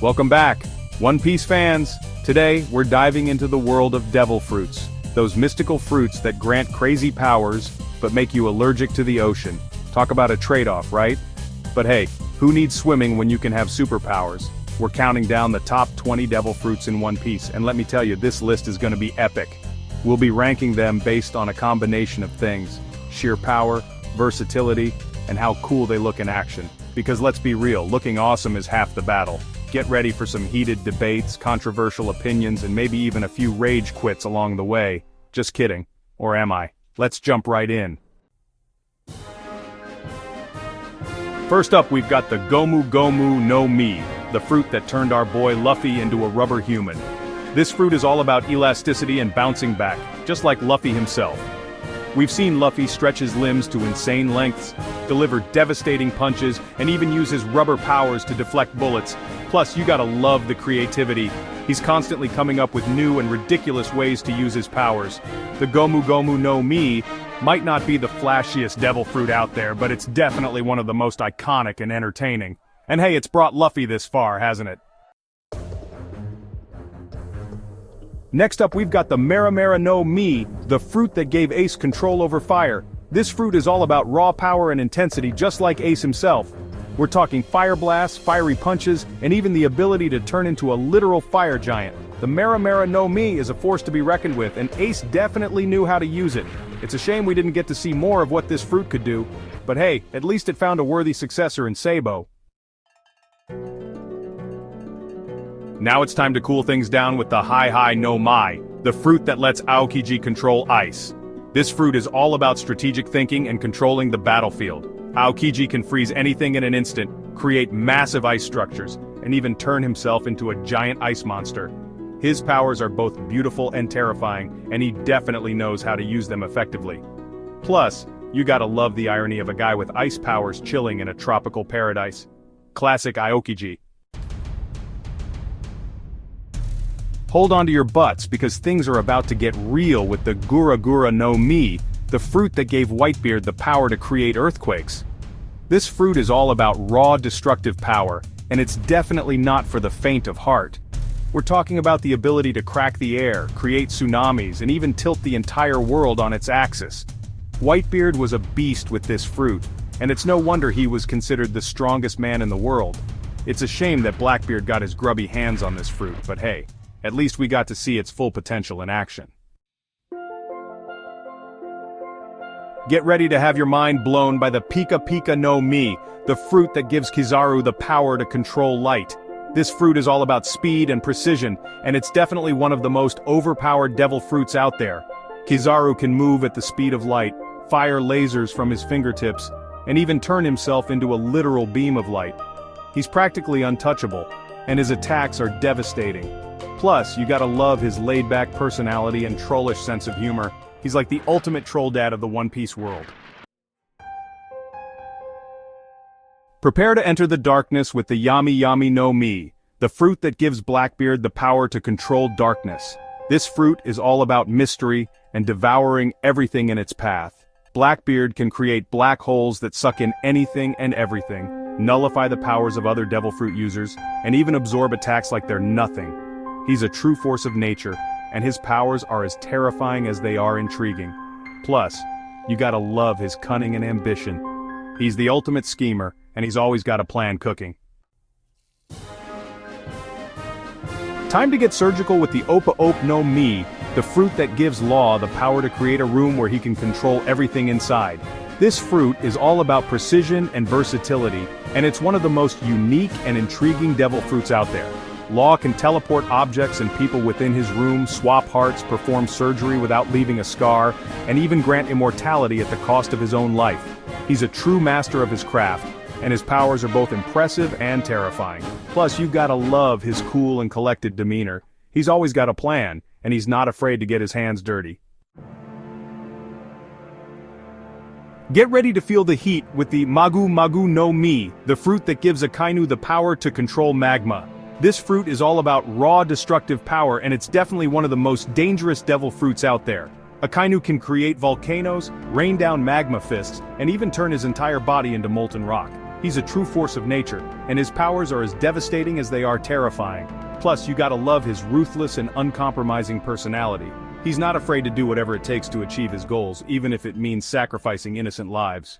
Welcome back, One Piece fans! Today, we're diving into the world of devil fruits. Those mystical fruits that grant crazy powers, but make you allergic to the ocean. Talk about a trade-off, right? But hey, who needs swimming when you can have superpowers? We're counting down the top 20 devil fruits in One Piece, and let me tell you, this list is gonna be epic. We'll be ranking them based on a combination of things: sheer power, versatility, and how cool they look in action. Because let's be real, looking awesome is half the battle. Get ready for some heated debates, controversial opinions, and maybe even a few rage quits along the way. Just kidding. Or am I? Let's jump right in. First up, we've got the Gomu no Mi, the fruit that turned our boy Luffy into a rubber human. This fruit is all about elasticity and bouncing back, just like Luffy himself. We've seen Luffy stretch his limbs to insane lengths, deliver devastating punches, and even use his rubber powers to deflect bullets. Plus, you gotta love the creativity. He's constantly coming up with new and ridiculous ways to use his powers. The Gomu no Mi might not be the flashiest devil fruit out there, but it's definitely one of the most iconic and entertaining. And hey, it's brought Luffy this far, hasn't it? Next up, we've got the Mera no Mi, the fruit that gave Ace control over fire. This fruit is all about raw power and intensity, just like Ace himself. We're talking fire blasts, fiery punches, and even the ability to turn into a literal fire giant. The Mera no Mi is a force to be reckoned with, and Ace definitely knew how to use it. It's a shame we didn't get to see more of what this fruit could do, but hey, at least it found a worthy successor in Sabo. Now it's time to cool things down with the Hie Hie no Mai, the fruit that lets Aokiji control ice. This fruit is all about strategic thinking and controlling the battlefield. Aokiji can freeze anything in an instant, create massive ice structures, and even turn himself into a giant ice monster. His powers are both beautiful and terrifying, and he definitely knows how to use them effectively. Plus, you gotta love the irony of a guy with ice powers chilling in a tropical paradise. Classic Aokiji. Hold on to your butts because things are about to get real with the Gura no Mi, the fruit that gave Whitebeard the power to create earthquakes. This fruit is all about raw destructive power, and it's definitely not for the faint of heart. We're talking about the ability to crack the air, create tsunamis, and even tilt the entire world on its axis. Whitebeard was a beast with this fruit, and it's no wonder he was considered the strongest man in the world. It's a shame that Blackbeard got his grubby hands on this fruit, but hey, at least we got to see its full potential in action. Get ready to have your mind blown by the Pika no Mi, the fruit that gives Kizaru the power to control light. This fruit is all about speed and precision, and it's definitely one of the most overpowered devil fruits out there. Kizaru can move at the speed of light, fire lasers from his fingertips, and even turn himself into a literal beam of light. He's practically untouchable, and his attacks are devastating. Plus, you gotta love his laid-back personality and trollish sense of humor. He's like the ultimate troll dad of the One Piece world. Prepare to enter the darkness with the Yami no Mi, the fruit that gives Blackbeard the power to control darkness. This fruit is all about mystery and devouring everything in its path. Blackbeard can create black holes that suck in anything and everything, nullify the powers of other devil fruit users, and even absorb attacks like they're nothing. He's a true force of nature, and his powers are as terrifying as they are intriguing. Plus, you gotta love his cunning and ambition. He's the ultimate schemer, and he's always got a plan cooking. Time to get surgical with the Opa no Mi, the fruit that gives Law the power to create a room where he can control everything inside. This fruit is all about precision and versatility, and it's one of the most unique and intriguing devil fruits out there. Law can teleport objects and people within his room, swap hearts, perform surgery without leaving a scar, and even grant immortality at the cost of his own life. He's a true master of his craft, and his powers are both impressive and terrifying. Plus, you've gotta love his cool and collected demeanor. He's always got a plan, and he's not afraid to get his hands dirty. Get ready to feel the heat with the Magu no Mi, the fruit that gives Akainu the power to control magma. This fruit is all about raw destructive power, and it's definitely one of the most dangerous devil fruits out there. Akainu can create volcanoes, rain down magma fists, and even turn his entire body into molten rock. He's a true force of nature, and his powers are as devastating as they are terrifying. Plus, you gotta love his ruthless and uncompromising personality. He's not afraid to do whatever it takes to achieve his goals, even if it means sacrificing innocent lives.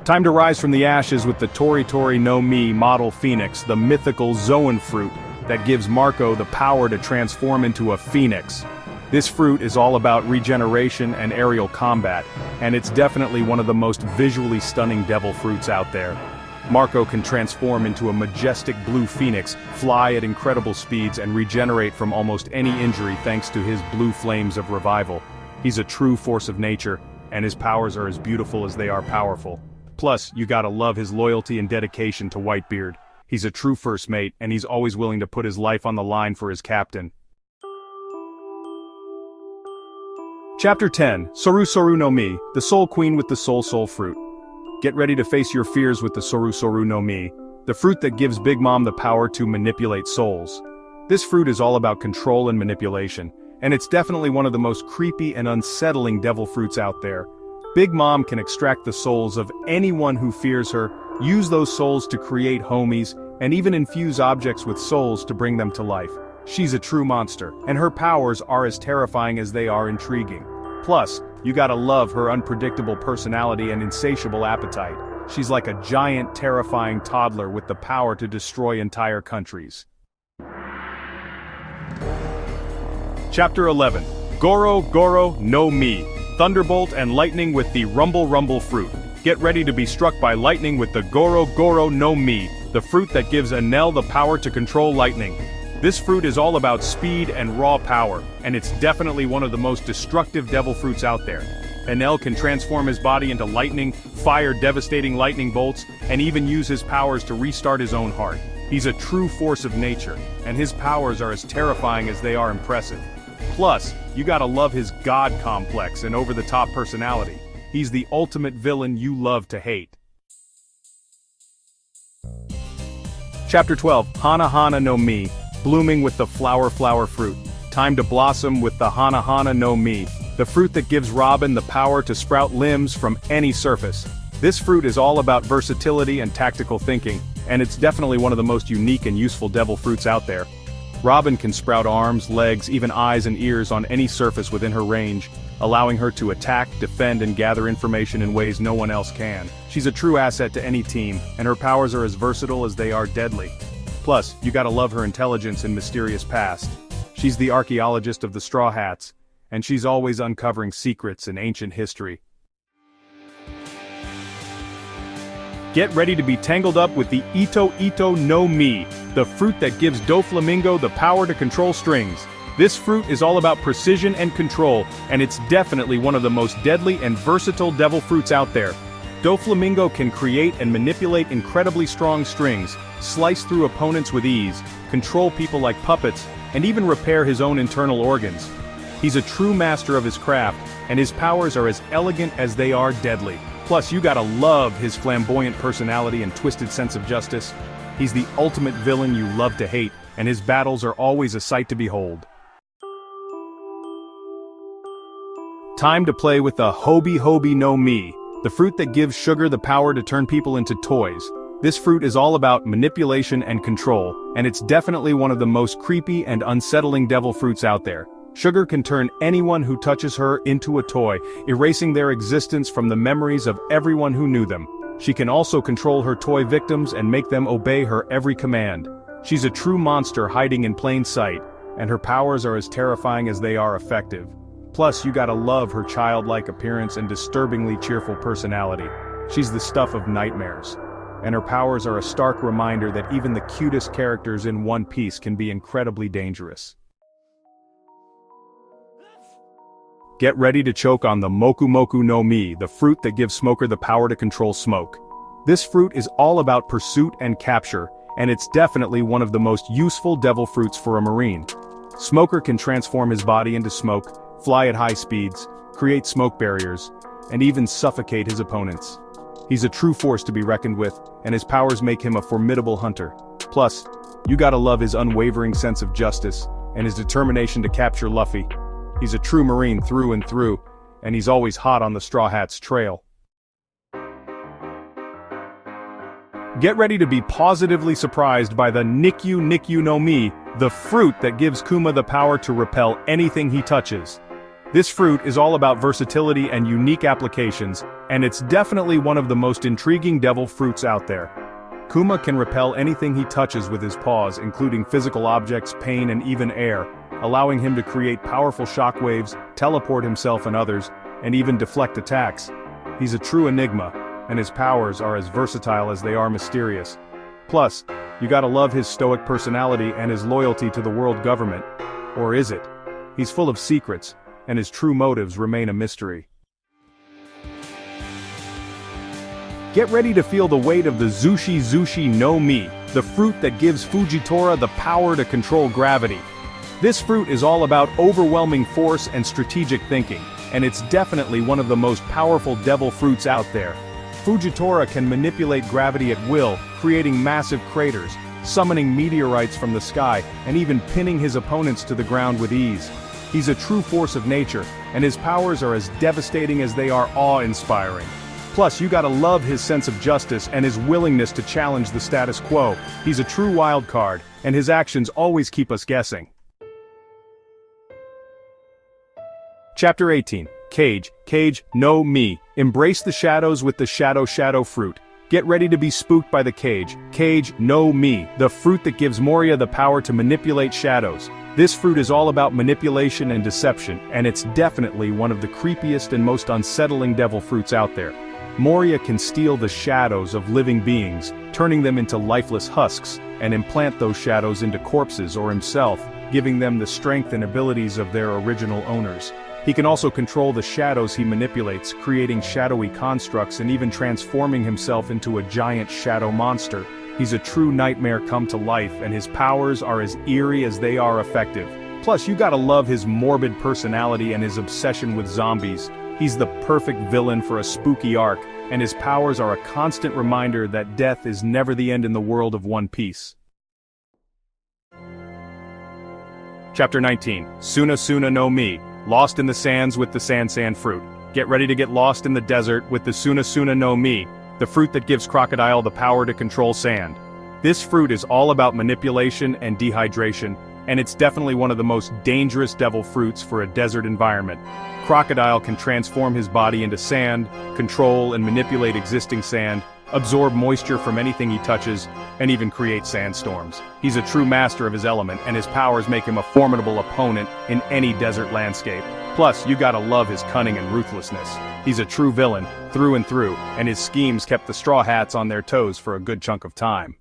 Time to rise from the ashes with the Tori Tori no Mi model phoenix, the mythical Zoan fruit that gives Marco the power to transform into a phoenix. This fruit is all about regeneration and aerial combat, and it's definitely one of the most visually stunning devil fruits out there. Marco can transform into a majestic blue phoenix, fly at incredible speeds and regenerate from almost any injury thanks to his blue flames of revival. He's a true force of nature, and his powers are as beautiful as they are powerful. Plus, you gotta love his loyalty and dedication to Whitebeard. He's a true first mate, and he's always willing to put his life on the line for his captain. Chapter 10, Soru no Mi, the Soul Queen with the Soul Fruit. Get ready to face your fears with the Soru no Mi, the fruit that gives Big Mom the power to manipulate souls. This fruit is all about control and manipulation, and it's definitely one of the most creepy and unsettling devil fruits out there. Big Mom can extract the souls of anyone who fears her, use those souls to create homies, and even infuse objects with souls to bring them to life. She's a true monster, and her powers are as terrifying as they are intriguing. Plus, you gotta love her unpredictable personality and insatiable appetite. She's like a giant, terrifying toddler with the power to destroy entire countries. Chapter 11, Goro no Mi, Thunderbolt and Lightning with the Rumble fruit. Get ready to be struck by lightning with the Goro no Mi, the fruit that gives Enel the power to control lightning. This fruit is all about speed and raw power, and it's definitely one of the most destructive devil fruits out there. Enel can transform his body into lightning, fire devastating lightning bolts, and even use his powers to restart his own heart. He's a true force of nature, and his powers are as terrifying as they are impressive. Plus, you gotta love his god complex and over-the-top personality. He's the ultimate villain you love to hate. Chapter 12, Hana no Mi, blooming with the flower fruit. Time to blossom with the Hana no Mi, the fruit that gives Robin the power to sprout limbs from any surface. This fruit is all about versatility and tactical thinking, and it's definitely one of the most unique and useful devil fruits out there. Robin can sprout arms, legs, even eyes and ears on any surface within her range, allowing her to attack, defend, and gather information in ways no one else can. She's a true asset to any team, and her powers are as versatile as they are deadly. Plus, you gotta love her intelligence and mysterious past. She's the archaeologist of the Straw Hats, and she's always uncovering secrets in ancient history. Get ready to be tangled up with the Ito no Mi, the fruit that gives Doflamingo the power to control strings. This fruit is all about precision and control, and it's definitely one of the most deadly and versatile devil fruits out there. Doflamingo can create and manipulate incredibly strong strings, slice through opponents with ease, control people like puppets, and even repair his own internal organs. He's a true master of his craft, and his powers are as elegant as they are deadly. Plus, you gotta love his flamboyant personality and twisted sense of justice. He's the ultimate villain you love to hate, and his battles are always a sight to behold. Time to play with the Hobi Hobi no Mi, the fruit that gives Sugar the power to turn people into toys. This fruit is all about manipulation and control, and it's definitely one of the most creepy and unsettling devil fruits out there. Sugar can turn anyone who touches her into a toy, erasing their existence from the memories of everyone who knew them. She can also control her toy victims and make them obey her every command. She's a true monster hiding in plain sight, and her powers are as terrifying as they are effective. Plus, you gotta love her childlike appearance and disturbingly cheerful personality. She's the stuff of nightmares, and her powers are a stark reminder that even the cutest characters in One Piece can be incredibly dangerous. Get ready to choke on the Moku no Mi, the fruit that gives Smoker the power to control smoke. This fruit is all about pursuit and capture, and it's definitely one of the most useful devil fruits for a marine. Smoker can transform his body into smoke, fly at high speeds, create smoke barriers, and even suffocate his opponents. He's a true force to be reckoned with, and his powers make him a formidable hunter. Plus, you gotta love his unwavering sense of justice, and his determination to capture Luffy. He's a true Marine through and through, and he's always hot on the Straw Hats' trail. Get ready to be positively surprised by the Nikyu no Mi, the fruit that gives Kuma the power to repel anything he touches. This fruit is all about versatility and unique applications, and it's definitely one of the most intriguing devil fruits out there. Kuma can repel anything he touches with his paws, including physical objects, pain, and even air, allowing him to create powerful shockwaves, teleport himself and others, and even deflect attacks. He's a true enigma, and his powers are as versatile as they are mysterious. Plus, you gotta love his stoic personality and his loyalty to the world government. Or is it? He's full of secrets, and his true motives remain a mystery. Get ready to feel the weight of the Zushi-Zushi no Mi, the fruit that gives Fujitora the power to control gravity. This fruit is all about overwhelming force and strategic thinking, and it's definitely one of the most powerful devil fruits out there. Fujitora can manipulate gravity at will, creating massive craters, summoning meteorites from the sky, and even pinning his opponents to the ground with ease. He's a true force of nature, and his powers are as devastating as they are awe-inspiring. Plus, you gotta love his sense of justice and his willingness to challenge the status quo. He's a true wild card, and his actions always keep us guessing. Chapter 18. Kage no Mi. Embrace the shadows with the shadow fruit. Get ready to be spooked by the Kage no Mi, the fruit that gives Moria the power to manipulate shadows. This fruit is all about manipulation and deception, and it's definitely one of the creepiest and most unsettling devil fruits out there. Moria can steal the shadows of living beings, turning them into lifeless husks, and implant those shadows into corpses or himself, giving them the strength and abilities of their original owners. He can also control the shadows he manipulates, creating shadowy constructs and even transforming himself into a giant shadow monster. He's a true nightmare come to life, and his powers are as eerie as they are effective. Plus, you gotta love his morbid personality and his obsession with zombies. He's the perfect villain for a spooky arc, and his powers are a constant reminder that death is never the end in the world of One Piece. Chapter 19. Suna no Mi. Lost in the sands with the sand fruit. Get ready to get lost in the desert with the Suna no Mi, the fruit that gives Crocodile the power to control sand. This fruit is all about manipulation and dehydration, and it's definitely one of the most dangerous devil fruits for a desert environment. Crocodile can transform his body into sand, control and manipulate existing sand, absorb moisture from anything he touches, and even create sandstorms. He's a true master of his element, and his powers make him a formidable opponent in any desert landscape. Plus, you gotta love his cunning and ruthlessness. He's a true villain, through and through, and his schemes kept the Straw Hats on their toes for a good chunk of time.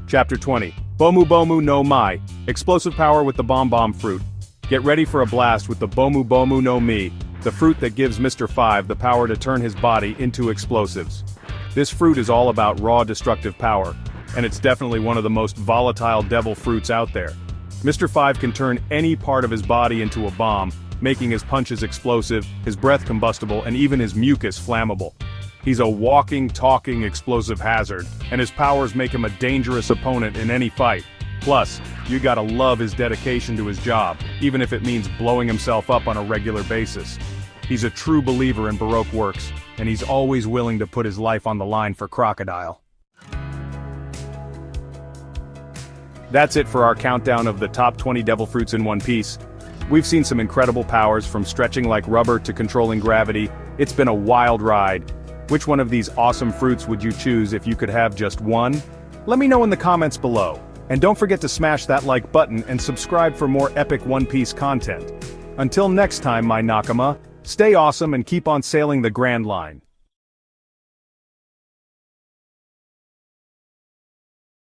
Chapter 20. Bomu no Mi. Explosive power with the bomb fruit. Get ready for a blast with the Bomu no Mi, the fruit that gives Mr. 5 the power to turn his body into explosives. This fruit is all about raw destructive power, and it's definitely one of the most volatile devil fruits out there. Mr. 5 can turn any part of his body into a bomb, making his punches explosive, his breath combustible, and even his mucus flammable. He's a walking, talking explosive hazard, and his powers make him a dangerous opponent in any fight. Plus, you gotta love his dedication to his job, even if it means blowing himself up on a regular basis. He's a true believer in Baroque works, and he's always willing to put his life on the line for Crocodile. That's it for our countdown of the top 20 devil fruits in One Piece. We've seen some incredible powers, from stretching like rubber to controlling gravity. It's been a wild ride. Which one of these awesome fruits would you choose if you could have just one? Let me know in the comments below. And don't forget to smash that like button and subscribe for more epic One Piece content. Until next time, my Nakama, stay awesome and keep on sailing the Grand Line.